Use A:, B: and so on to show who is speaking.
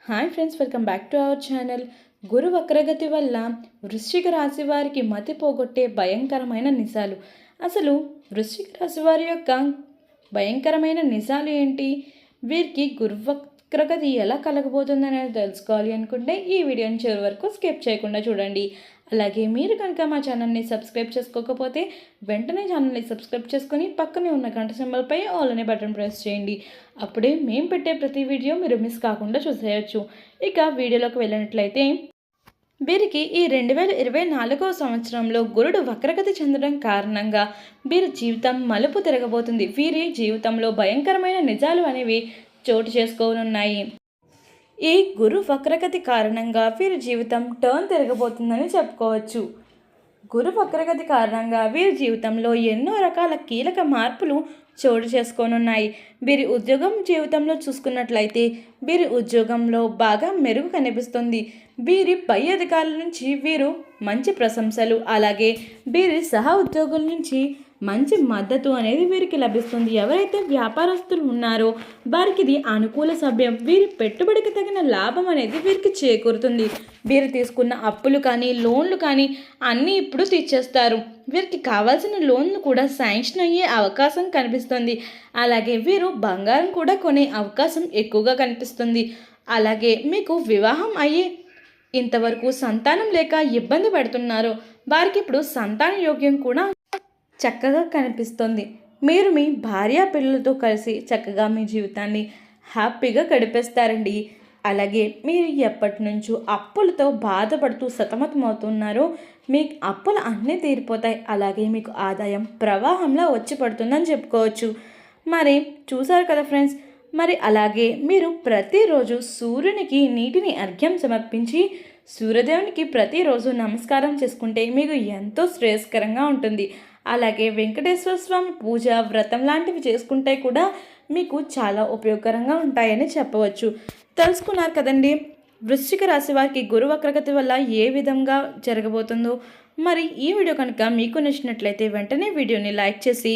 A: Hi friends, welcome back to our channel. గురు వక్రగతి వల్ల వృశ్చిక రాశి వారికి మతి పోగొట్టే భయంకరమైన నిజాలు. అసలు వృశ్చిక రాశి వారి యొక్క భయంకరమైన నిజాలు ఏంటి, వీరికి గురు వక్రగతి ఎలా కలగబోతుంది అనేది తెలుసుకోవాలి అనుకుంటే ఈ వీడియోని చివరి వరకు స్కిప్ చేయకుండా చూడండి. అలాగే మీరు కనుక మా ఛానల్ని సబ్స్క్రైబ్ చేసుకోకపోతే వెంటనే ఛానల్ని సబ్స్క్రైబ్ చేసుకొని పక్కనే ఉన్న గంట సింబల్పై ఆల్ అనే బటన్ ప్రెస్ చేయండి. అప్పుడే మేము పెట్టే ప్రతి వీడియో మీరు మిస్ కాకుండా చూసేయచ్చు. ఇక వీడియోలోకి వెళ్ళినట్లయితే, వీరికి ఈ 2024 సంవత్సరంలో గురుడు వక్రగతి చెందడం కారణంగా వీరి జీవితం మలుపు తిరగబోతుంది. వీరి జీవితంలో భయంకరమైన నిజాలు అనేవి చోటు చేసుకోనున్నాయి. ఈ గురు వక్రగతి కారణంగా వీరి జీవితం టర్న్ తిరగబోతుందని చెప్పుకోవచ్చు. గురు వక్రగతి కారణంగా వీరి జీవితంలో ఎన్నో రకాల కీలక మార్పులు చోటు చేసుకోనున్నాయి. వీరి ఉద్యోగం జీవితంలో చూసుకున్నట్లయితే వీరి ఉద్యోగంలో బాగా మెరుగు కనిపిస్తుంది. వీరి పై అధికారుల నుంచి వీరు మంచి ప్రశంసలు, అలాగే వీరి సహ ఉద్యోగుల నుంచి మంచి మద్దతు అనేది వీరికి లభిస్తుంది. ఎవరైతే వ్యాపారస్తులు ఉన్నారో వారికి ఇది అనుకూల సమయం. వీరి పెట్టుబడికి తగిన లాభం అనేది వీరికి చేకూరుతుంది. వీరు తీసుకున్న అప్పులు కానీ లోన్లు కానీ అన్నీ ఇప్పుడు తీర్చేస్తారు. వీరికి కావాల్సిన లోన్లు కూడా శాంక్షన్ అయ్యే అవకాశం కనిపిస్తుంది. అలాగే వీరు బంగారం కూడా కొనే అవకాశం ఎక్కువగా కనిపిస్తుంది. అలాగే మీకు వివాహం అయ్యే ఇంతవరకు సంతానం లేక ఇబ్బంది పడుతున్నారో వారికి ఇప్పుడు సంతాన యోగ్యం కూడా చక్కగా కనిపిస్తుంది. మీరు మీ భార్య పిల్లలతో కలిసి చక్కగా మీ జీవితాన్ని హ్యాపీగా గడిపేస్తారండి. అలాగే మీరు ఎప్పటి నుంచో అప్పులతో బాధపడుతూ సతమతమవుతున్నారో మీ అప్పులు అన్నీ తీరిపోతాయి. అలాగే మీకు ఆదాయం ప్రవాహంలో వచ్చి పడుతుందని చెప్పుకోవచ్చు. మరి చూసారు కదా ఫ్రెండ్స్, మరి అలాగే మీరు ప్రతిరోజు సూర్యునికి నీటిని అర్ఘ్యం సమర్పించి సూర్యదేవునికి ప్రతిరోజు నమస్కారం చేసుకుంటే మీకు ఎంతో శ్రేయస్కరంగా ఉంటుంది. అలాగే వెంకటేశ్వర స్వామి పూజ, వ్రతం లాంటివి చేసుకుంటే కూడా మీకు చాలా ఉపయోగకరంగా ఉంటాయని చెప్పవచ్చు. తెలుసుకున్నారు కదండి వృశ్చిక రాశి వారికి గురు వక్రగతి వల్ల ఏ విధంగా జరగబోతుందో. మరి ఈ వీడియో కనుక మీకు నచ్చినట్లయితే వెంటనే వీడియోని లైక్ చేసి